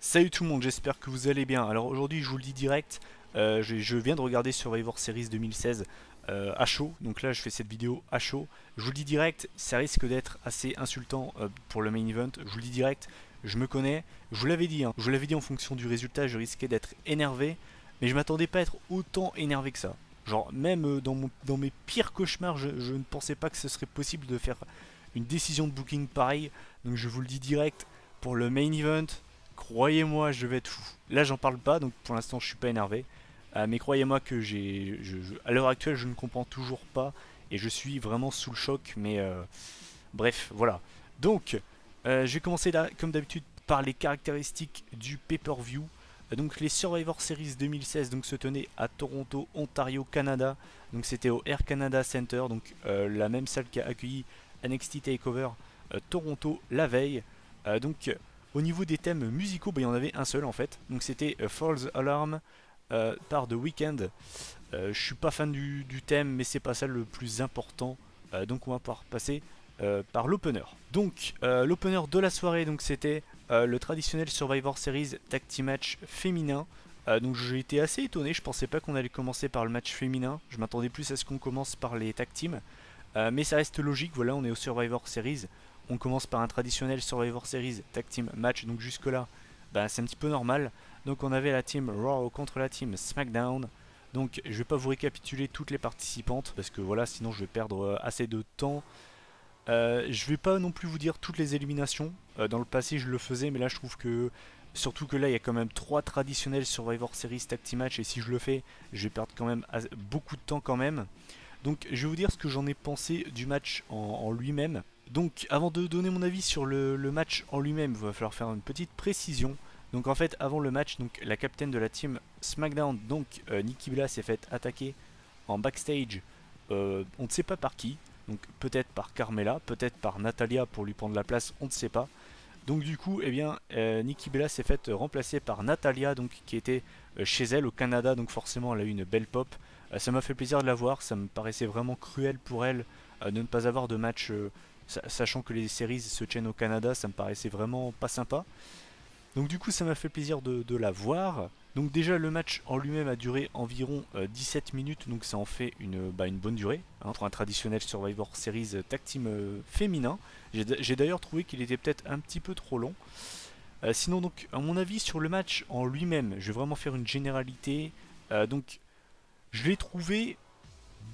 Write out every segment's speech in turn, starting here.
Salut tout le monde, j'espère que vous allez bien. Alors aujourd'hui, je vous le dis direct, je viens de regarder Survivor Series 2016 à chaud. Donc là, je fais cette vidéo à chaud. Je vous le dis direct, ça risque d'être assez insultant pour le main event. Je vous le dis direct, je me connais. Je vous l'avais dit, hein. Je vous l'avais dit en fonction du résultat, je risquais d'être énervé. Mais je m'attendais pas à être autant énervé que ça. Genre, même dans mes pires cauchemars, je ne pensais pas que ce serait possible de faire une décision de booking pareille. Donc je vous le dis direct, pour le main event, croyez-moi, je vais être fou. Là, j'en parle pas, donc pour l'instant, je suis pas énervé. Mais croyez-moi que à l'heure actuelle, je ne comprends toujours pas et je suis vraiment sous le choc. Mais bref, voilà. Donc, je vais commencer là, comme d'habitude, par les caractéristiques du pay-per-view. Donc, les Survivor Series 2016 donc, se tenaient à Toronto, Ontario, Canada. Donc, c'était au Air Canada Center, donc la même salle qui a accueilli NXT Takeover Toronto la veille. Donc, au niveau des thèmes musicaux, bah, il y en avait un seul en fait. Donc c'était False Alarm par The Weeknd. Je suis pas fan du thème, mais c'est pas ça le plus important. Donc on va pouvoir passer par l'opener. Donc l'opener de la soirée, donc c'était le traditionnel Survivor Series Tag Team Match féminin. Donc j'ai été assez étonné, je pensais pas qu'on allait commencer par le match féminin. Je m'attendais plus à ce qu'on commence par les tag teams. Mais ça reste logique, voilà, on est au Survivor Series. On commence par un traditionnel Survivor Series Tag Team Match, donc jusque là, bah, c'est un petit peu normal. Donc on avait la team Raw contre la team SmackDown. Donc je vais pas vous récapituler toutes les participantes, parce que voilà, sinon je vais perdre assez de temps. Je vais pas non plus vous dire toutes les éliminations. Dans le passé je le faisais, mais là je trouve que... Surtout que là il y a quand même 3 traditionnels Survivor Series Tag Team Match, et si je le fais, je vais perdre quand même beaucoup de temps quand même. Donc je vais vous dire ce que j'en ai pensé du match en lui-même. Donc avant de donner mon avis sur le match en lui-même, il va falloir faire une petite précision. Donc en fait avant le match, donc la capitaine de la team SmackDown, donc Nikki Bella, s'est faite attaquer en backstage. On ne sait pas par qui. Donc peut-être par Carmella, peut-être par Natalia pour lui prendre la place, on ne sait pas. Donc du coup, eh bien, Nikki Bella s'est faite remplacer par Natalia, donc qui était chez elle au Canada, donc forcément elle a eu une belle pop. Ça m'a fait plaisir de la voir, ça me paraissait vraiment cruel pour elle de ne pas avoir de match, sachant que les séries se tiennent au Canada, ça me paraissait vraiment pas sympa. Donc du coup ça m'a fait plaisir de la voir. Donc déjà le match en lui-même a duré environ 17 minutes, donc ça en fait une bonne durée, hein, pour un traditionnel Survivor Series Tag Team féminin. J'ai d'ailleurs trouvé qu'il était peut-être un petit peu trop long. Sinon donc à mon avis sur le match en lui-même, je vais vraiment faire une généralité. Donc je l'ai trouvé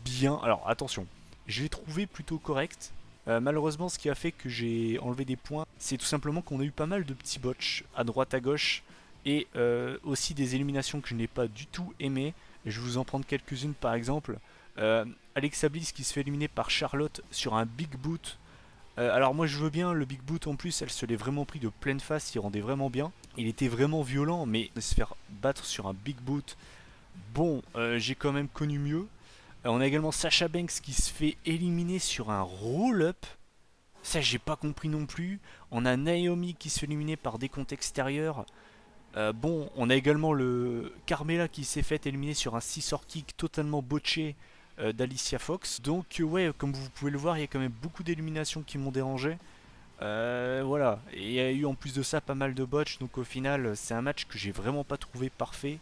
bien. Alors attention, je l'ai trouvé plutôt correct. Malheureusement, ce qui a fait que j'ai enlevé des points, c'est tout simplement qu'on a eu pas mal de petits botches à droite à gauche et aussi des éliminations que je n'ai pas du tout aimées. Je vais vous en prendre quelques-unes par exemple. Alexa Bliss qui se fait éliminer par Charlotte sur un big boot. Alors moi je veux bien le big boot en plus, elle se l'est vraiment pris de pleine face, il rendait vraiment bien. Il était vraiment violent, mais de se faire battre sur un big boot, bon, j'ai quand même connu mieux. On a également Sasha Banks qui se fait éliminer sur un roll-up. Ça, j'ai pas compris non plus. On a Naomi qui se fait éliminer par des comptes extérieurs. Bon, on a également le Carmella qui s'est fait éliminer sur un scissor kick totalement botché d'Alicia Fox. Donc, ouais, comme vous pouvez le voir, il y a quand même beaucoup d'éliminations qui m'ont dérangé. Voilà, et il y a eu en plus de ça pas mal de botches. Donc, au final, c'est un match que j'ai vraiment pas trouvé parfait.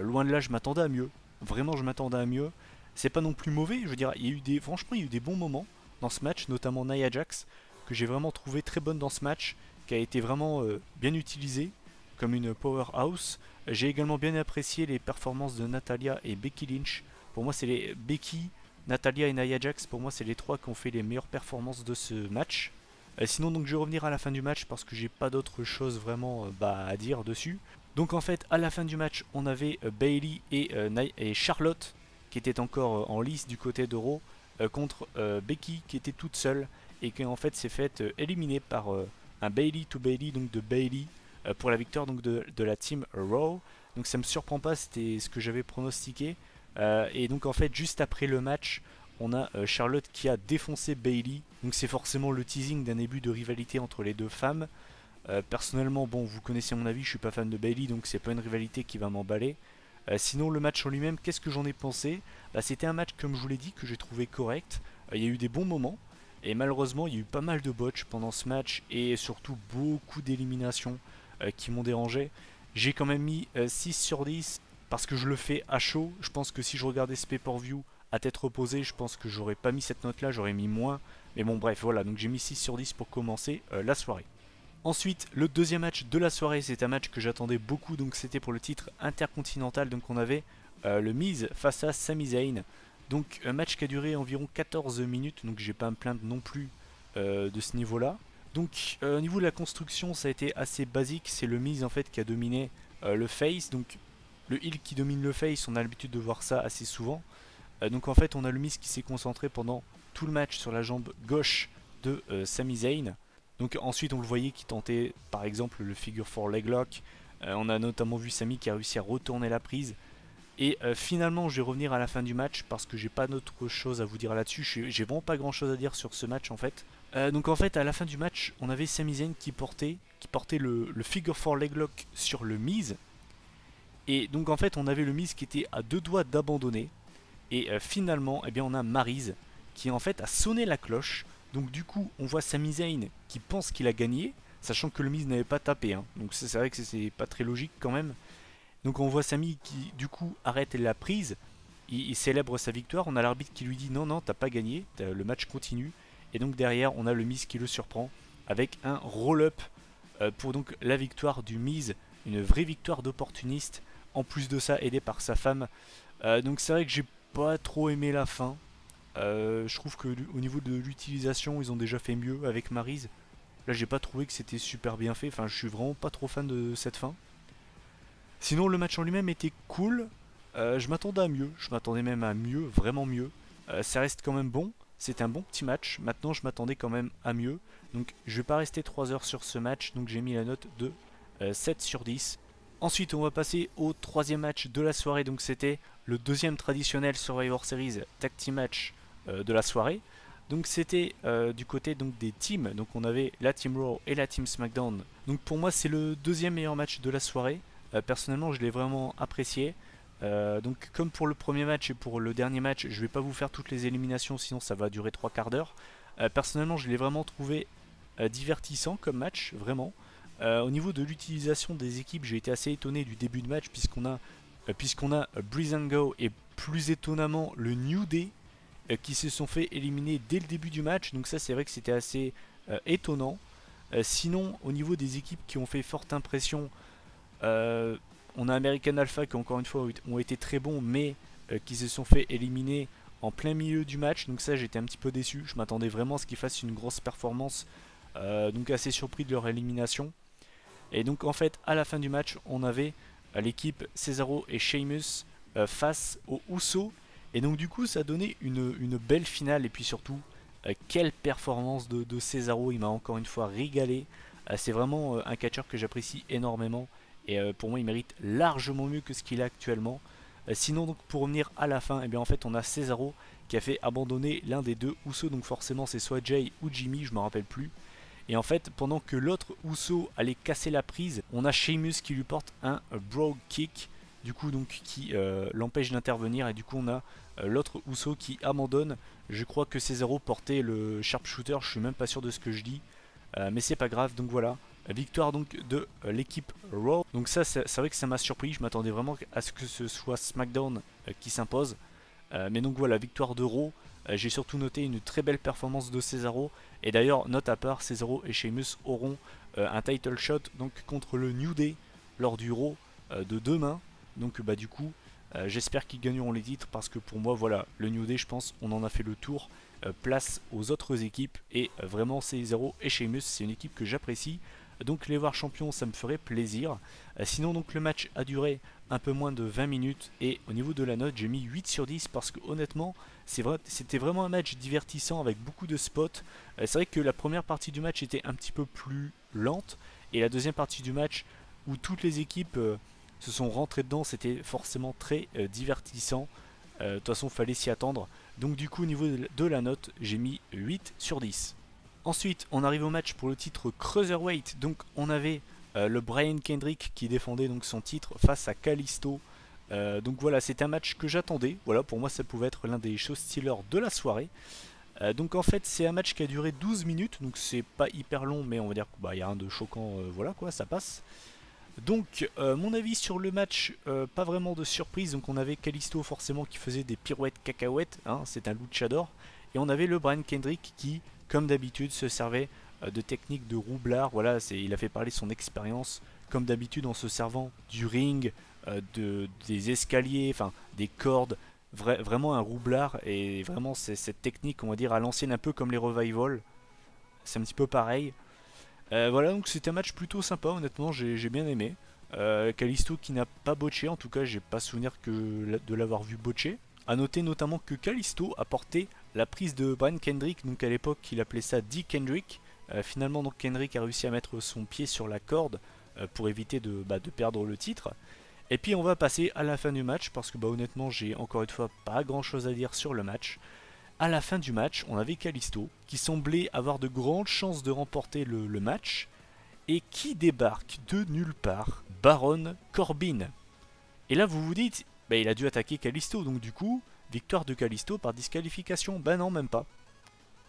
Loin de là, je m'attendais à mieux. Vraiment, je m'attendais à mieux. C'est pas non plus mauvais, je veux dire, franchement, il y a eu des bons moments dans ce match, notamment Nia Jax, que j'ai vraiment trouvé très bonne dans ce match, qui a été vraiment bien utilisée comme une powerhouse. J'ai également bien apprécié les performances de Natalia et Becky Lynch. Pour moi, c'est les Becky, Natalia et Nia Jax, pour moi, c'est les trois qui ont fait les meilleures performances de ce match. Sinon, donc, je vais revenir à la fin du match parce que j'ai pas d'autre chose vraiment à dire dessus. Donc, en fait, à la fin du match, on avait Bayley et Charlotte qui était encore en lice du côté d'Euro contre Becky qui était toute seule et qui en fait s'est faite éliminer par un Bayley to Bayley, donc de Bayley pour la victoire donc de la team Raw. Donc ça me surprend pas, c'était ce que j'avais pronostiqué. Et donc en fait juste après le match, on a Charlotte qui a défoncé Bayley. Donc c'est forcément le teasing d'un début de rivalité entre les deux femmes. Personnellement, bon, vous connaissez mon avis, je suis pas fan de Bayley, donc c'est pas une rivalité qui va m'emballer. Sinon, le match en lui-même, qu'est-ce que j'en ai pensé? Bah, c'était un match, comme je vous l'ai dit, que j'ai trouvé correct. Il y a eu des bons moments, et malheureusement, il y a eu pas mal de botches pendant ce match, et surtout beaucoup d'éliminations. qui m'ont dérangé. J'ai quand même mis 6 sur 10 parce que je le fais à chaud. Je pense que si je regardais ce pay-per-view à tête reposée, je pense que j'aurais pas mis cette note là, j'aurais mis moins. Mais bon bref, voilà, donc j'ai mis 6 sur 10 pour commencer la soirée. Ensuite, le deuxième match de la soirée, c'est un match que j'attendais beaucoup, donc c'était pour le titre intercontinental. Donc on avait le Miz face à Sami Zayn. Donc un match qui a duré environ 14 minutes, donc j'ai pas à me plaindre non plus de ce niveau-là. Donc au niveau de la construction, ça a été assez basique. C'est le Miz en fait qui a dominé le face. Donc le heel qui domine le face, on a l'habitude de voir ça assez souvent. Donc en fait, on a le Miz qui s'est concentré pendant tout le match sur la jambe gauche de Sami Zayn. Donc ensuite on le voyait qui tentait par exemple le figure 4 leg lock. On a notamment vu Sami qui a réussi à retourner la prise. Et finalement je vais revenir à la fin du match parce que j'ai pas d'autre chose à vous dire là-dessus. J'ai vraiment pas grand chose à dire sur ce match en fait. Donc en fait à la fin du match on avait Sami Zayn qui portait le figure 4 leg lock sur le Miz. Et donc en fait on avait le Miz qui était à deux doigts d'abandonner. Et finalement eh bien, on a Maryse qui en fait a sonné la cloche. Donc du coup on voit Sami Zayn qui pense qu'il a gagné, sachant que le Miz n'avait pas tapé, hein. Donc c'est vrai que c'est pas très logique quand même. Donc on voit Sami qui du coup arrête la prise, il célèbre sa victoire. On a l'arbitre qui lui dit non non t'as pas gagné, le match continue. Et donc derrière on a le Miz qui le surprend avec un roll-up pour donc la victoire du Miz, une vraie victoire d'opportuniste. En plus de ça aidé par sa femme. Donc c'est vrai que j'ai pas trop aimé la fin. Je trouve que au niveau de l'utilisation, ils ont déjà fait mieux avec Maryse. Là, j'ai pas trouvé que c'était super bien fait. Enfin, je suis vraiment pas trop fan de cette fin. Sinon, le match en lui-même était cool. Je m'attendais à mieux. Je m'attendais même à mieux, vraiment mieux. Ça reste quand même bon. C'est un bon petit match. Maintenant, je m'attendais quand même à mieux. Donc, je vais pas rester 3 heures sur ce match. Donc, j'ai mis la note de 7 sur 10. Ensuite, on va passer au troisième match de la soirée. Donc, c'était le deuxième traditionnel Survivor Series Tag Team Match de la soirée. Donc c'était du côté donc des teams. Donc on avait la Team Raw et la Team SmackDown. Donc pour moi c'est le deuxième meilleur match de la soirée. Personnellement je l'ai vraiment apprécié. Donc comme pour le premier match et pour le dernier match, je vais pas vous faire toutes les éliminations sinon ça va durer 3 quarts d'heure. Personnellement je l'ai vraiment trouvé divertissant comme match, vraiment. Au niveau de l'utilisation des équipes, j'ai été assez étonné du début de match puisqu'on a Breeze and Go et plus étonnamment le New Day qui se sont fait éliminer dès le début du match. Donc ça c'est vrai que c'était assez étonnant. Sinon au niveau des équipes qui ont fait forte impression, on a American Alpha qui encore une fois ont été très bons mais qui se sont fait éliminer en plein milieu du match. Donc ça j'étais un petit peu déçu. Je m'attendais vraiment à ce qu'ils fassent une grosse performance. Donc assez surpris de leur élimination. Et donc en fait à la fin du match on avait l'équipe Cesaro et Sheamus face aux Usos. Et donc du coup ça a donné une belle finale. Et puis surtout quelle performance de Cesaro. Il m'a encore une fois régalé. C'est vraiment un catcheur que j'apprécie énormément. Et pour moi il mérite largement mieux que ce qu'il a actuellement. Sinon donc pour revenir à la fin, et bien en fait on a Cesaro qui a fait abandonner l'un des deux Usos. Donc forcément c'est soit Jay ou Jimmy, je me rappelle plus. Et en fait, pendant que l'autre Uso allait casser la prise, on a Sheamus qui lui porte un brogue kick, du coup donc qui l'empêche d'intervenir. Et du coup on a l'autre Uso qui abandonne. Je crois que Cesaro portait le sharpshooter, je suis même pas sûr de ce que je dis, mais c'est pas grave. Donc voilà, victoire donc de l'équipe Raw. Donc ça c'est vrai que ça m'a surpris, je m'attendais vraiment à ce que ce soit SmackDown qui s'impose. Mais donc voilà, victoire de Raw. J'ai surtout noté une très belle performance de Cesaro. Et d'ailleurs, note à part, Cesaro et Sheamus auront un title shot donc contre le New Day lors du Raw de demain. Donc bah du coup, j'espère qu'ils gagneront les titres parce que pour moi, voilà, le New Day, je pense, on en a fait le tour. Place aux autres équipes et vraiment Cesaro et Sheamus, c'est une équipe que j'apprécie. Donc les voir champions, ça me ferait plaisir. Sinon donc le match a duré un peu moins de 20 minutes et au niveau de la note, j'ai mis 8 sur 10 parce que honnêtement, c'était vraiment un match divertissant avec beaucoup de spots. C'est vrai que la première partie du match était un petit peu plus lente et la deuxième partie du match où toutes les équipes se sont rentrées dedans, c'était forcément très divertissant. De toute façon, fallait s'y attendre. Donc du coup, au niveau de la note, j'ai mis 8 sur 10. Ensuite, on arrive au match pour le titre Cruiserweight. Donc on avait le Brian Kendrick qui défendait donc son titre face à Kalisto. Donc voilà, c'est un match que j'attendais. Voilà, pour moi ça pouvait être l'un des show stealers de la soirée. Donc en fait c'est un match qui a duré 12 minutes, donc c'est pas hyper long, mais on va dire qu'il y a rien de choquant, voilà quoi, ça passe. Donc mon avis sur le match, pas vraiment de surprise, donc on avait Kalisto forcément qui faisait des pirouettes cacahuètes, hein, c'est un luchador, et on avait le Brian Kendrick qui, comme d'habitude, se servait de techniques de roublard, voilà, il a fait parler son expérience, comme d'habitude en se servant du ring, des escaliers, enfin des cordes, vraiment un roublard, et vraiment c'est cette technique, on va dire, à l'ancienne, un peu comme les Revival, c'est un petit peu pareil. Voilà, donc c'était un match plutôt sympa, honnêtement, j'ai bien aimé. Kalisto qui n'a pas botché, en tout cas, j'ai pas souvenir de l'avoir vu botcher. A noter notamment que Kalisto a porté la prise de Brian Kendrick, donc à l'époque il appelait ça D. Kendrick. Finalement, donc Kendrick a réussi à mettre son pied sur la corde pour éviter de perdre le titre. Et puis on va passer à la fin du match parce que honnêtement, j'ai encore une fois pas grand chose à dire sur le match. À la fin du match, on avait Kalisto qui semblait avoir de grandes chances de remporter le match et qui débarque de nulle part, Baron Corbin. Et là vous vous dites, il a dû attaquer Kalisto, donc du coup, victoire de Kalisto par disqualification. Ben non, même pas.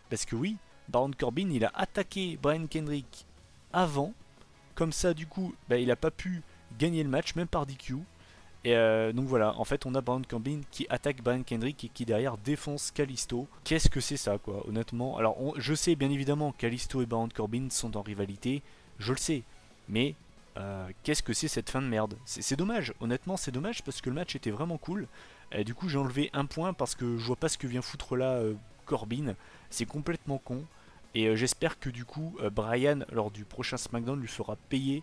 Parce que oui, Baron Corbin il a attaqué Brian Kendrick avant, comme ça du coup, il a pas pu gagner le match, même par DQ. Et donc voilà, en fait on a Baron Corbin qui attaque Brian Kendrick et qui derrière défonce Kalisto. Qu'est-ce que c'est ça quoi, honnêtement. Alors je sais bien évidemment Kalisto et Baron Corbin sont en rivalité, je le sais. Mais qu'est-ce que c'est cette fin de merde. C'est dommage, honnêtement c'est dommage parce que le match était vraiment cool. Du coup j'ai enlevé un point parce que je vois pas ce que vient foutre là Corbin. C'est complètement con. Et j'espère que du coup Brian lors du prochain SmackDown lui fera payer.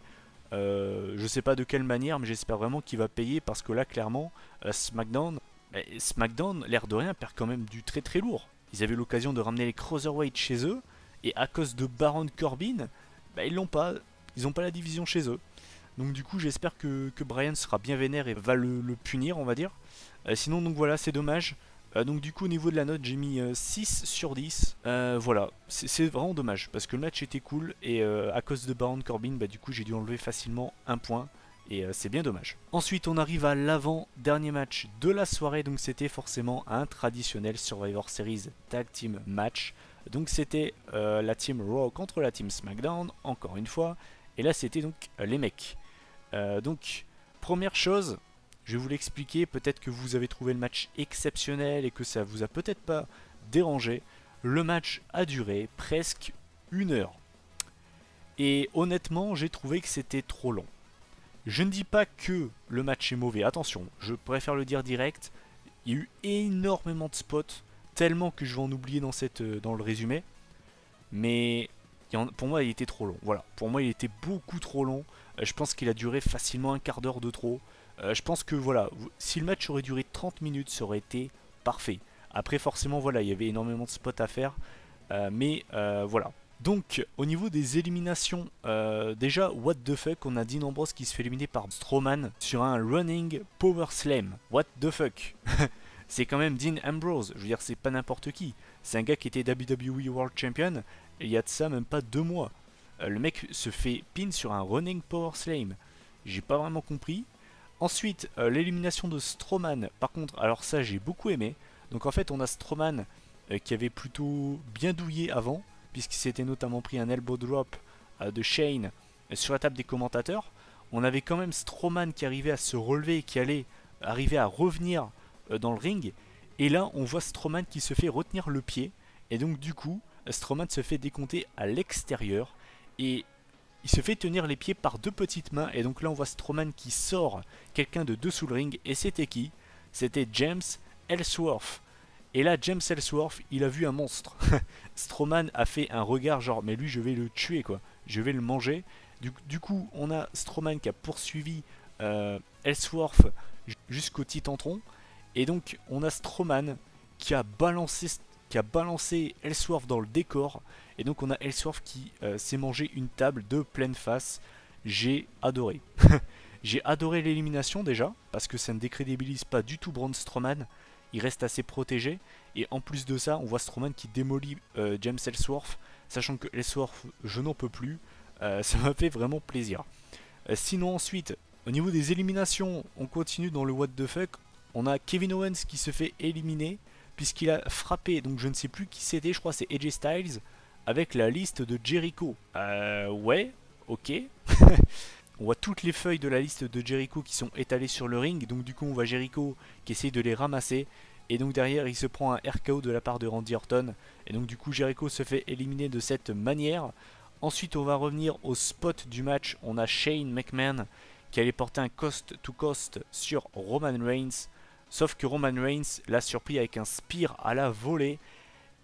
Je sais pas de quelle manière, mais j'espère vraiment qu'il va payer parce que là, clairement, SmackDown, l'air de rien, perd quand même du très très lourd. Ils avaient l'occasion de ramener les Cruiserweight chez eux, et à cause de Baron Corbin, ils l'ont pas. Ils ont pas la division chez eux. Donc du coup, j'espère que Brian sera bien vénère et va le punir, on va dire. Sinon, donc voilà, c'est dommage. Donc du coup au niveau de la note j'ai mis 6 sur 10. Voilà, c'est vraiment dommage parce que le match était cool et à cause de Baron Corbin du coup j'ai dû enlever facilement un point et c'est bien dommage. Ensuite on arrive à l'avant-dernier match de la soirée, donc c'était forcément un traditionnel Survivor Series Tag Team Match. Donc c'était la team Raw contre la team SmackDown, encore une fois, et là c'était donc les mecs. Donc première chose, je vais vous l'expliquer, peut-être que vous avez trouvé le match exceptionnel et que ça vous a peut-être pas dérangé. Le match a duré presque 1 heure. Et honnêtement, j'ai trouvé que c'était trop long. Je ne dis pas que le match est mauvais, attention, je préfère le dire direct. Il y a eu énormément de spots, tellement que je vais en oublier dans le résumé. Mais pour moi, il était trop long. Voilà, pour moi, il était beaucoup trop long. Je pense qu'il a duré facilement un quart d'heure de trop. Je pense que voilà, si le match aurait duré 30 minutes, ça aurait été parfait. Après, forcément, voilà, il y avait énormément de spots à faire. Mais voilà. Donc, au niveau des éliminations, déjà, what the fuck, on a Dean Ambrose qui se fait éliminer par Strowman sur un running power slam. What the fuck. C'est quand même Dean Ambrose, je veux dire, c'est pas n'importe qui. C'est un gars qui était WWE World Champion, et il y a de ça même pas 2 mois. Le mec se fait pin sur un running power slam. J'ai pas vraiment compris. Ensuite, l'élimination de Strowman, par contre, alors ça j'ai beaucoup aimé. Donc en fait, on a Strowman qui avait plutôt bien douillé avant, puisqu'il s'était notamment pris un elbow drop de Shane sur la table des commentateurs. On avait quand même Strowman qui arrivait à se relever et qui allait arriver à revenir dans le ring. Et là, on voit Strowman qui se fait retenir le pied. Et donc du coup, Strowman se fait décompter à l'extérieur. Et il se fait tenir les pieds par 2 petites mains. Et donc là, on voit Strowman qui sort quelqu'un de dessous le ring. Et c'était qui? C'était James Ellsworth. Et là, James Ellsworth, il a vu un monstre. Strowman a fait un regard genre, mais lui, je vais le tuer, quoi. Je vais le manger. Du coup, on a Strowman qui a poursuivi Ellsworth jusqu'au Titantron. Et donc, on a Strowman qui a balancé Ellsworth dans le décor. Et donc, on a Ellsworth qui s'est mangé une table de pleine face. J'ai adoré. J'ai adoré l'élimination déjà, parce que ça ne décrédibilise pas du tout Braun Strowman. Il reste assez protégé. Et en plus de ça, on voit Strowman qui démolit James Ellsworth. Sachant que Ellsworth, je n'en peux plus. Ça m'a fait vraiment plaisir. Sinon ensuite, au niveau des éliminations, on continue dans le what the fuck. On a Kevin Owens qui se fait éliminer puisqu'il a frappé, donc je ne sais plus qui c'était, je crois c'est AJ Styles, avec la liste de Jericho. Ouais, ok. On voit toutes les feuilles de la liste de Jericho qui sont étalées sur le ring, donc du coup on voit Jericho qui essaye de les ramasser, et donc derrière il se prend un RKO de la part de Randy Orton, et donc du coup Jericho se fait éliminer de cette manière. Ensuite on va revenir au spot du match, on a Shane McMahon qui allait porter un cost to cost sur Roman Reigns, sauf que Roman Reigns l'a surpris avec un spear à la volée,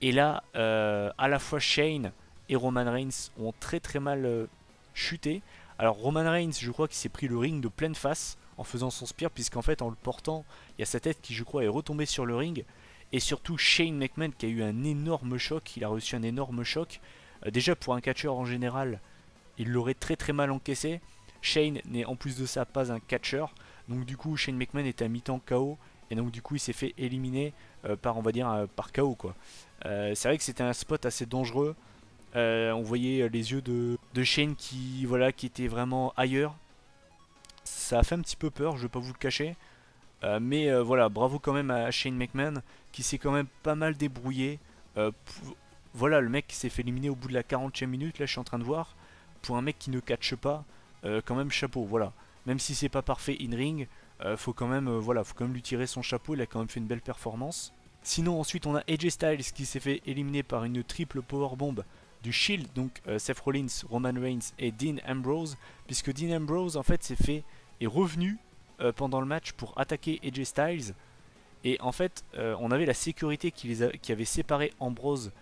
et là à la fois Shane et Roman Reigns ont très mal chuté. Alors Roman Reigns, je crois qu'il s'est pris le ring de pleine face en faisant son spear, puisqu'en fait en le portant, il y a sa tête qui je crois est retombée sur le ring. Et surtout Shane McMahon qui a eu un énorme choc, il a reçu un énorme choc. Déjà pour un catcheur en général, il l'aurait très mal encaissé. Shane n'est en plus de ça pas un catcheur, donc du coup Shane McMahon est à mi-temps KO, et donc du coup il s'est fait éliminer par on va dire par KO quoi. C'est vrai que c'était un spot assez dangereux. On voyait les yeux de Shane qui étaient vraiment ailleurs. Ça a fait un petit peu peur, je vais pas vous le cacher. Mais voilà, bravo quand même à Shane McMahon qui s'est quand même pas mal débrouillé. Voilà, le mec s'est fait éliminer au bout de la 40e minute, là je suis en train de voir. Pour un mec qui ne catche pas, quand même chapeau, voilà. Même si c'est pas parfait in-ring, faut quand même lui tirer son chapeau, il a quand même fait une belle performance. Sinon ensuite on a AJ Styles qui s'est fait éliminer par une triple powerbomb du Shield, donc Seth Rollins, Roman Reigns et Dean Ambrose, puisque Dean Ambrose en fait est revenu pendant le match pour attaquer AJ Styles, et en fait on avait la sécurité qui avait séparé Ambrose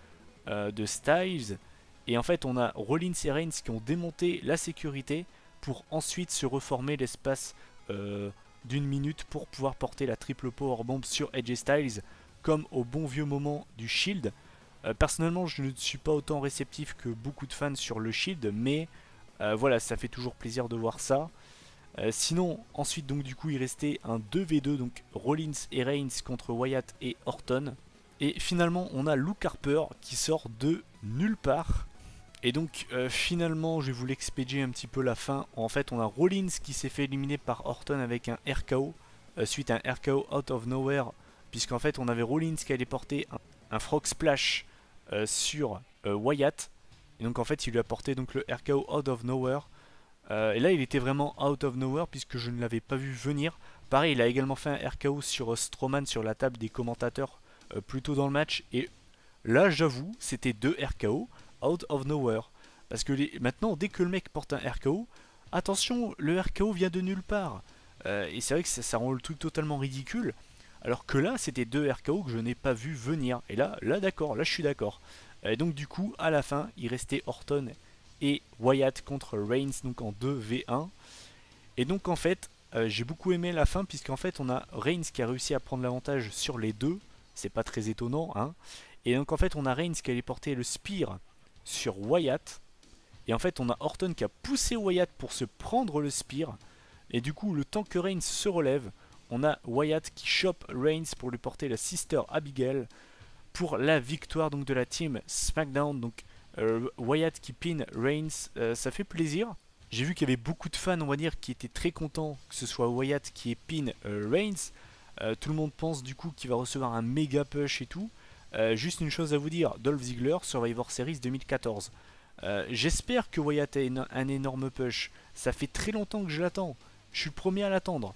de Styles, et en fait on a Rollins et Reigns qui ont démonté la sécurité pour ensuite se reformer l'espace d'une minute pour pouvoir porter la triple powerbomb sur AJ Styles, comme au bon vieux moment du Shield. Personnellement, je ne suis pas autant réceptif que beaucoup de fans sur le Shield, mais voilà, ça fait toujours plaisir de voir ça. Sinon, ensuite, donc du coup, il restait un 2v2, donc Rollins et Reigns contre Wyatt et Orton. Et finalement, on a Luke Harper qui sort de nulle part. Et donc, finalement, je vais vous l'expédier un petit peu la fin. En fait, on a Rollins qui s'est fait éliminer par Orton avec un RKO, suite à un RKO out of nowhere, puisqu'en fait, on avait Rollins qui allait porter un frog splash sur Wyatt, et donc en fait il lui a porté donc le RKO out of nowhere, et là il était vraiment out of nowhere puisque je ne l'avais pas vu venir. Pareil, il a également fait un RKO sur Strowman sur la table des commentateurs plus tôt dans le match, et là j'avoue c'était deux RKO out of nowhere, parce que maintenant dès que le mec porte un RKO, attention, le RKO vient de nulle part, et c'est vrai que ça rend le truc totalement ridicule. Alors que là, c'était deux RKO que je n'ai pas vu venir. Et là d'accord, là je suis d'accord. Et donc du coup, à la fin, il restait Orton et Wyatt contre Reigns, donc en 2v1. Et donc en fait, j'ai beaucoup aimé la fin, puisqu'en fait, on a Reigns qui a réussi à prendre l'avantage sur les deux. C'est pas très étonnant, hein. Et donc en fait, on a Reigns qui allait porter le spear sur Wyatt. Et en fait, on a Orton qui a poussé Wyatt pour se prendre le spear. Et du coup, le temps que Reigns se relève, on a Wyatt qui chope Reigns pour lui porter la Sister Abigail pour la victoire donc de la team SmackDown. Donc Wyatt qui pin Reigns, ça fait plaisir. J'ai vu qu'il y avait beaucoup de fans, on va dire, qui étaient très contents que ce soit Wyatt qui ait pin Reigns. Tout le monde pense du coup qu'il va recevoir un méga push et tout. Juste une chose à vous dire, Dolph Ziggler, Survivor Series 2014. J'espère que Wyatt a un énorme push. Ça fait très longtemps que je l'attends. Je suis le premier à l'attendre.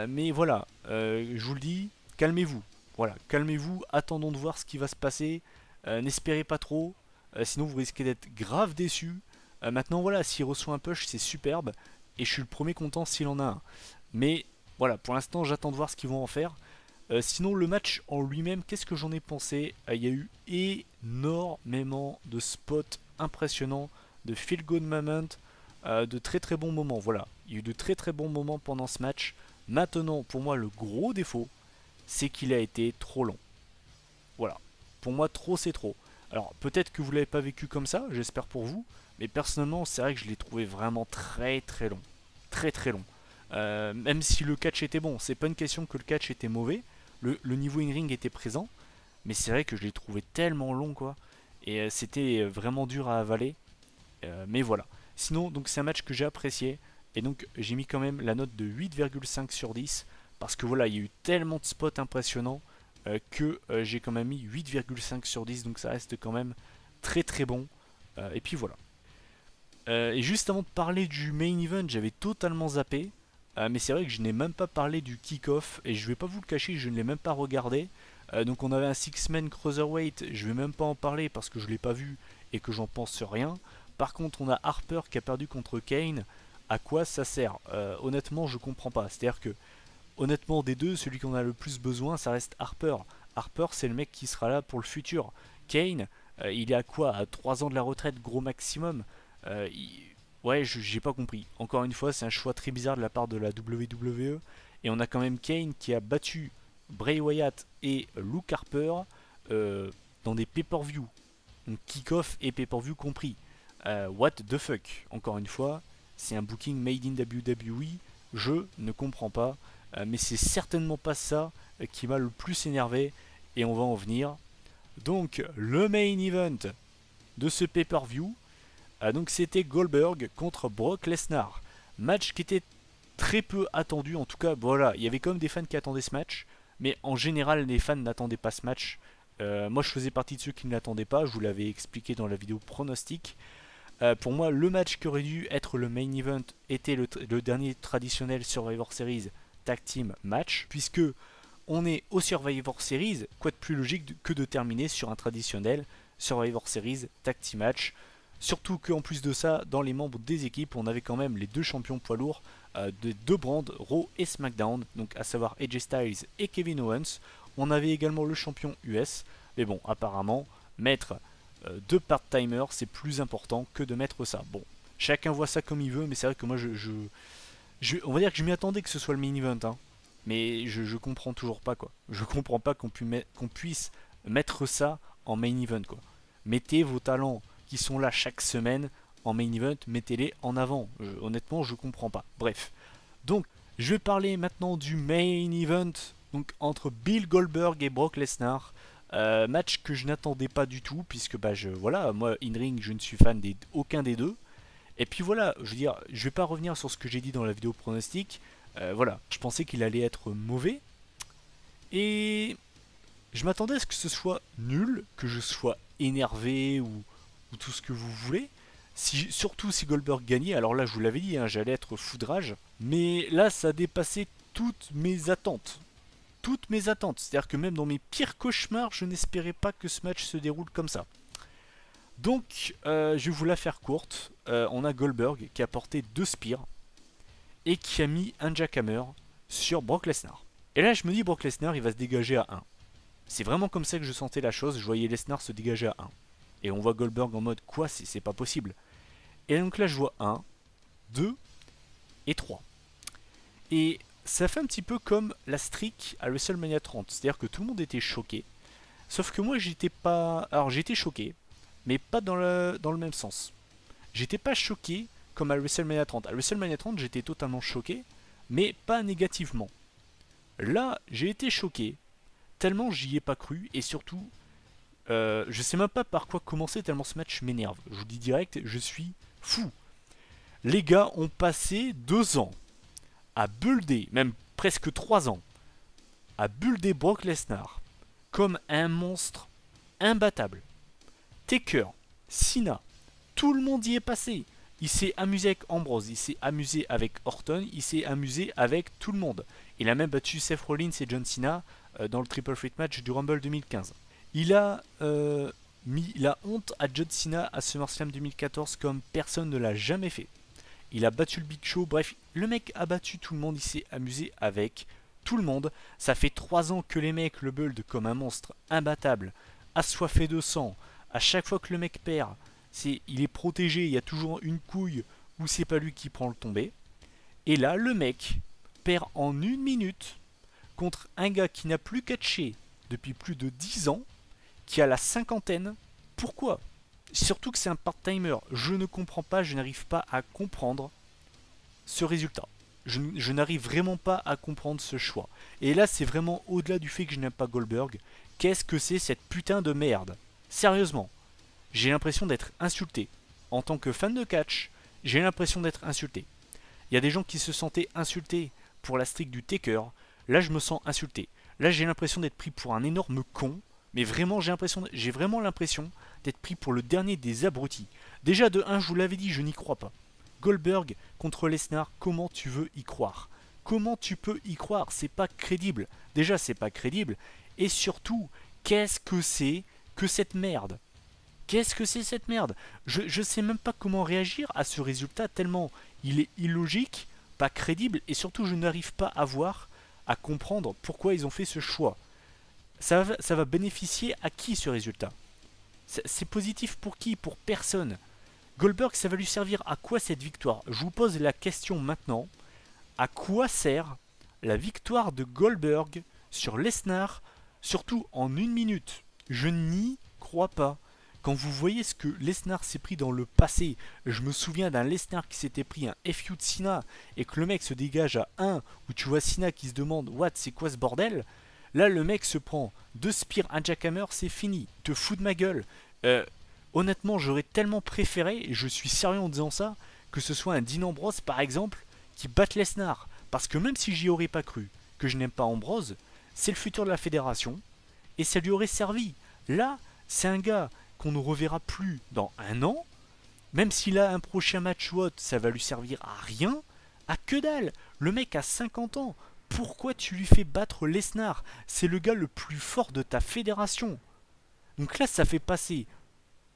Mais voilà, je vous le dis, calmez-vous. Voilà, calmez-vous, attendons de voir ce qui va se passer. N'espérez pas trop, sinon vous risquez d'être grave déçus. Maintenant voilà, s'il reçoit un push, c'est superbe. Et je suis le premier content s'il en a un. Mais voilà, pour l'instant j'attends de voir ce qu'ils vont en faire. Sinon le match en lui-même, qu'est-ce que j'en ai pensé? Il y a eu énormément de spots impressionnants, de feel good moments, de très bons moments. Voilà, il y a eu de très bons moments pendant ce match. Maintenant, pour moi, le gros défaut, c'est qu'il a été trop long. Voilà. Pour moi, trop, c'est trop. Alors, peut-être que vous ne l'avez pas vécu comme ça, j'espère pour vous. Mais personnellement, c'est vrai que je l'ai trouvé vraiment très long. Très long. Même si le catch était bon. C'est pas une question que le catch était mauvais. Le niveau in-ring était présent. Mais c'est vrai que je l'ai trouvé tellement long, quoi. Et c'était vraiment dur à avaler. Mais voilà. Sinon, donc c'est un match que j'ai apprécié. Et donc j'ai mis quand même la note de 8,5 sur 10. Parce que voilà, il y a eu tellement de spots impressionnants. que j'ai quand même mis 8,5 sur 10, donc ça reste quand même très très bon. Et puis voilà. Et juste avant de parler du main event, j'avais totalement zappé. Mais c'est vrai que je n'ai même pas parlé du kick-off. Et je vais pas vous le cacher, je ne l'ai même pas regardé. Donc on avait un six-man cruiserweight. Je vais même pas en parler parce que je l'ai pas vu et que j'en pense rien. Par contre, on a Harper qui a perdu contre Kane. À quoi ça sert? Honnêtement, je comprends pas. C'est-à-dire que, honnêtement, des deux, celui qu'on a le plus besoin, ça reste Harper. Harper, c'est le mec qui sera là pour le futur. Kane, il est à quoi? À 3 ans de la retraite, gros maximum. Ouais, j'ai pas compris. Encore une fois, c'est un choix très bizarre de la part de la WWE. Et on a quand même Kane qui a battu Bray Wyatt et Luke Harper dans des pay-per-view. Donc kick-off et pay-per-view compris. What the fuck? Encore une fois, c'est un booking made in WWE. Je ne comprends pas. Mais c'est certainement pas ça qui m'a le plus énervé. Et on va en venir. Donc, le main event de ce pay-per-view. Donc c'était Goldberg contre Brock Lesnar. Match qui était très peu attendu. En tout cas, voilà, il y avait quand même des fans qui attendaient ce match. Mais en général, les fans n'attendaient pas ce match. Moi, je faisais partie de ceux qui ne l'attendaient pas. Je vous l'avais expliqué dans la vidéo pronostic. Pour moi, le match qui aurait dû être le main event était le dernier traditionnel Survivor Series Tag Team Match. Puisque on est au Survivor Series, quoi de plus logique que de terminer sur un traditionnel Survivor Series Tag Team Match. Surtout qu'en plus de ça, dans les membres des équipes, on avait quand même les deux champions poids lourds des deux brands, Raw et SmackDown, donc à savoir AJ Styles et Kevin Owens. On avait également le champion US, mais bon, apparemment, mettre deux part-timers, c'est plus important que de mettre ça. Bon, chacun voit ça comme il veut, mais c'est vrai que moi, on va dire que je m'y attendais que ce soit le main event, hein, mais je comprends toujours pas, quoi. Je comprends pas qu'on puisse mettre ça en main event, quoi. Mettez vos talents qui sont là chaque semaine en main event, mettez-les en avant. Honnêtement, je comprends pas. Bref. Donc, je vais parler maintenant du main event, donc entre Bill Goldberg et Brock Lesnar. Match que je n'attendais pas du tout, puisque voilà, moi, in-ring, je ne suis fan d'aucun des deux. Et puis voilà, je veux dire, je vais pas revenir sur ce que j'ai dit dans la vidéo pronostic. Voilà, je pensais qu'il allait être mauvais. Et je m'attendais à ce que ce soit nul, que je sois énervé ou tout ce que vous voulez. Surtout si Goldberg gagnait, alors là je vous l'avais dit, hein, j'allais être foudrage. Mais là ça a dépassé toutes mes attentes. Toutes mes attentes. C'est-à-dire que même dans mes pires cauchemars, je n'espérais pas que ce match se déroule comme ça. Donc je vais vous la faire courte. On a Goldberg qui a porté 2 spears et qui a mis un jackhammer sur Brock Lesnar. Et là je me dis Brock Lesnar il va se dégager à 1. C'est vraiment comme ça que je sentais la chose, je voyais Lesnar se dégager à 1. Et on voit Goldberg en mode quoi, c'est pas possible. Et donc là je vois 1, 2 et 3. Et ça fait un petit peu comme la streak à WrestleMania 30. C'est-à-dire que tout le monde était choqué. Sauf que moi j'étais pas... Alors j'étais choqué, mais pas dans le même sens. J'étais pas choqué comme à WrestleMania 30. À WrestleMania 30 j'étais totalement choqué, mais pas négativement. Là j'ai été choqué, tellement j'y ai pas cru, et surtout... je sais même pas par quoi commencer tellement ce match m'énerve. Je vous dis direct, je suis fou. Les gars ont passé 2 ans à builder, même presque 3 ans, à builder Brock Lesnar comme un monstre imbattable. Taker, Cena, tout le monde y est passé. Il s'est amusé avec Ambrose, il s'est amusé avec Orton, il s'est amusé avec tout le monde. Il a même battu Seth Rollins et John Cena dans le Triple Threat match du Rumble 2015. Il a mis la honte à John Cena à SummerSlam 2014 comme personne ne l'a jamais fait. Il a battu le Big Show, bref, le mec a battu tout le monde, il s'est amusé avec tout le monde. Ça fait 3 ans que les mecs le build comme un monstre imbattable, assoiffé de sang. À chaque fois que le mec perd, il est protégé, il y a toujours une couille où c'est pas lui qui prend le tombé. Et là, le mec perd en 1 minute contre un gars qui n'a plus catché depuis plus de 10 ans, qui a la cinquantaine. Pourquoi? Surtout que c'est un part-timer. Je ne comprends pas, je n'arrive pas à comprendre ce résultat. Je n'arrive vraiment pas à comprendre ce choix. Et là, c'est vraiment au-delà du fait que je n'aime pas Goldberg. Qu'est-ce que c'est cette putain de merde? Sérieusement, j'ai l'impression d'être insulté. En tant que fan de catch, j'ai l'impression d'être insulté. Il y a des gens qui se sentaient insultés pour la streak du Taker. Là, je me sens insulté. Là, j'ai l'impression d'être pris pour un énorme con. Mais vraiment, j'ai vraiment l'impression d'être pris pour le dernier des abrutis. Déjà, de un, je vous l'avais dit, je n'y crois pas. Goldberg contre Lesnar, comment tu veux y croire? Comment tu peux y croire? C'est pas crédible. Déjà, c'est pas crédible. Et surtout, qu'est-ce que c'est que cette merde? Qu'est-ce que c'est cette merde? Je sais même pas comment réagir à ce résultat tellement il est illogique, pas crédible, et surtout je n'arrive pas à voir, à comprendre pourquoi ils ont fait ce choix. Ça va bénéficier à qui ce résultat? C'est positif pour qui? Pour personne. Goldberg, ça va lui servir à quoi cette victoire? Je vous pose la question maintenant. À quoi sert la victoire de Goldberg sur Lesnar, surtout en 1 minute? Je n'y crois pas. Quand vous voyez ce que Lesnar s'est pris dans le passé, je me souviens d'un Lesnar qui s'était pris un FU de Cena et que le mec se dégage à 1, où tu vois Cena qui se demande What, c'est quoi ce bordel? Là, le mec se prend 2 spears, un jackhammer, c'est fini. Te fous de ma gueule. Honnêtement, j'aurais tellement préféré, et je suis sérieux en disant ça, que ce soit un Dean Ambrose par exemple qui batte Lesnar. Parce que même si j'y aurais pas cru, que je n'aime pas Ambrose, c'est le futur de la fédération et ça lui aurait servi. Là, c'est un gars qu'on ne reverra plus dans 1 an. Même s'il a un prochain match ou autre, ça va lui servir à rien. À que dalle. Le mec a 50 ans. Pourquoi tu lui fais battre Lesnar? C'est le gars le plus fort de ta fédération. Donc là, ça fait passer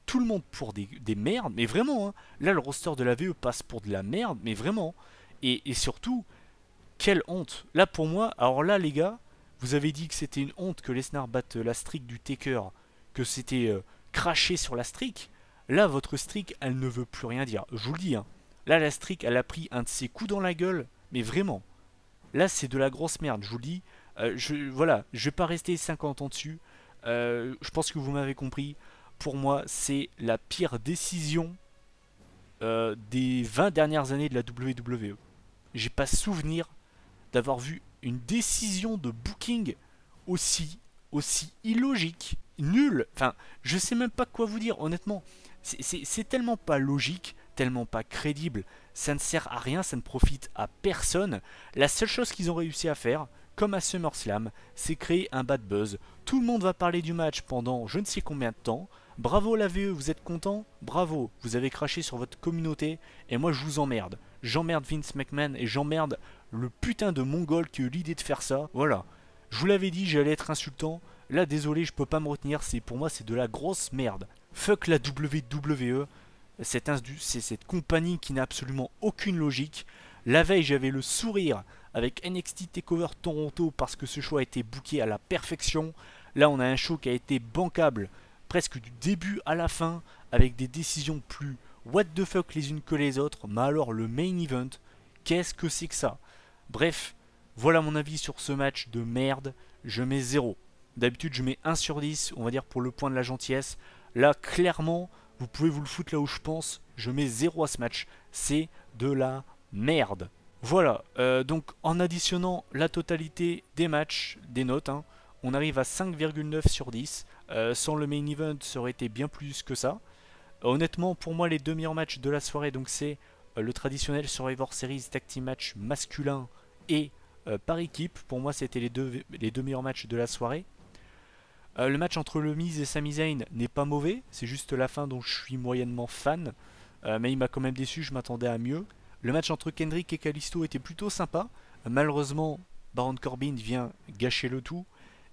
tout le monde pour des merdes, mais vraiment, hein. Là, le roster de la VE passe pour de la merde, mais vraiment. Et surtout, quelle honte. Là, pour moi, alors là, les gars, vous avez dit que c'était une honte que Lesnar batte la streak du Taker, que c'était craché sur la streak. Là, votre streak, elle ne veut plus rien dire. Je vous le dis, hein. Là, la streak, elle a pris un de ses coups dans la gueule, mais vraiment. Là, c'est de la grosse merde, je vous le dis. Voilà, je vais pas rester 50 ans dessus. Je pense que vous m'avez compris. Pour moi, c'est la pire décision des 20 dernières années de la WWE. J'ai pas souvenir d'avoir vu une décision de booking aussi illogique, nulle. Enfin, je sais même pas quoi vous dire, honnêtement. C'est tellement pas logique, tellement pas crédible. Ça ne sert à rien, ça ne profite à personne. La seule chose qu'ils ont réussi à faire, comme à SummerSlam, c'est créer un bad buzz. Tout le monde va parler du match pendant je ne sais combien de temps. Bravo la VE, vous êtes content? Bravo, vous avez craché sur votre communauté et moi je vous emmerde. J'emmerde Vince McMahon et j'emmerde le putain de mongol qui a eu l'idée de faire ça. Voilà, je vous l'avais dit, j'allais être insultant. Là, désolé, je peux pas me retenir, pour moi c'est de la grosse merde. Fuck la WWE, c'est cette compagnie qui n'a absolument aucune logique. La veille, j'avais le sourire avec NXT TakeOver Toronto parce que ce show a été booké à la perfection. Là, on a un show qui a été bancable presque du début à la fin avec des décisions plus what the fuck les unes que les autres. Mais alors, le main event, qu'est-ce que c'est que ça? Bref, voilà mon avis sur ce match de merde. Je mets 0. D'habitude, je mets 1 sur 10, on va dire pour le point de la gentillesse. Là, clairement, vous pouvez vous le foutre là où je pense. Je mets 0 à ce match. C'est de la merde. Voilà, donc en additionnant la totalité des matchs, des notes, hein, on arrive à 5,9 sur 10. Sans le main event, ça aurait été bien plus que ça. Honnêtement, pour moi, les deux meilleurs matchs de la soirée, donc c'est le traditionnel Survivor Series Tag Team Match masculin et par équipe. Pour moi, c'était les deux meilleurs matchs de la soirée. Le match entre le Miz et Sami Zayn n'est pas mauvais, c'est juste la fin dont je suis moyennement fan. Mais il m'a quand même déçu, je m'attendais à mieux. Le match entre Kendrick et Kalisto était plutôt sympa. Malheureusement, Baron Corbin vient gâcher le tout.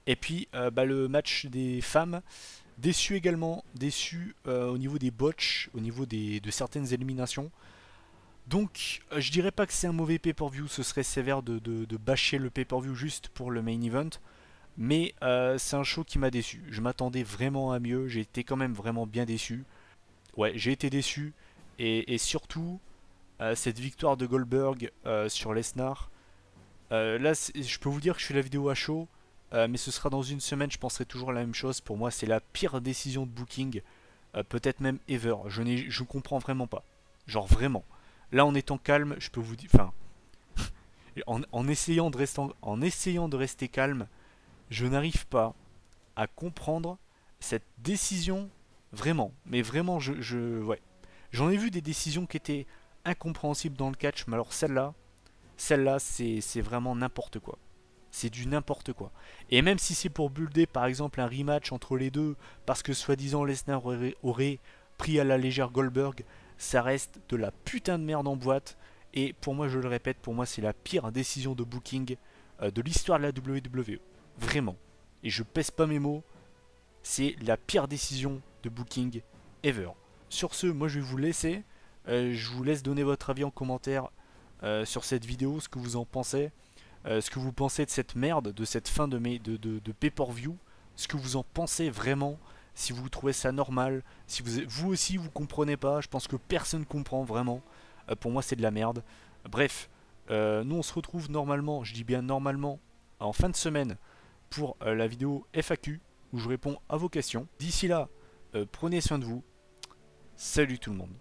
Et puis le match des femmes, déçu également, déçu au niveau des botches, au niveau de certaines éliminations. Donc je dirais pas que c'est un mauvais pay-per-view, ce serait sévère de bâcher le pay-per-view juste pour le main event. Mais c'est un show qui m'a déçu. Je m'attendais vraiment à mieux, j'ai été quand même vraiment bien déçu. Ouais, j'ai été déçu. Et surtout, cette victoire de Goldberg sur Lesnar. Là, je peux vous dire que je fais la vidéo à chaud. Mais ce sera dans une semaine, je penserai toujours la même chose. Pour moi, c'est la pire décision de booking, peut-être même ever. Je comprends vraiment pas. Genre vraiment. Là, en étant calme, je peux vous dire. Enfin, en essayant de rester calme, je n'arrive pas à comprendre cette décision vraiment. Mais vraiment, ouais. J'en ai vu des décisions qui étaient incompréhensibles dans le catch, mais alors celle-là, c'est vraiment n'importe quoi. C'est du n'importe quoi. Et même si c'est pour builder par exemple un rematch entre les deux, parce que soi-disant Lesnar aurait pris à la légère Goldberg, ça reste de la putain de merde en boîte. Et pour moi, je le répète, pour moi c'est la pire décision de booking de l'histoire de la WWE. Vraiment. Et je pèse pas mes mots, c'est la pire décision de booking ever. Sur ce, moi je vais vous laisser. Je vous laisse donner votre avis en commentaire sur cette vidéo, ce que vous en pensez. Ce que vous pensez de cette merde, de cette fin de pay-per-view, ce que vous en pensez vraiment, si vous trouvez ça normal, si vous aussi vous comprenez pas, je pense que personne comprend vraiment, pour moi c'est de la merde. Bref, nous on se retrouve normalement, je dis bien normalement, en fin de semaine pour la vidéo FAQ, où je réponds à vos questions. D'ici là, prenez soin de vous, salut tout le monde.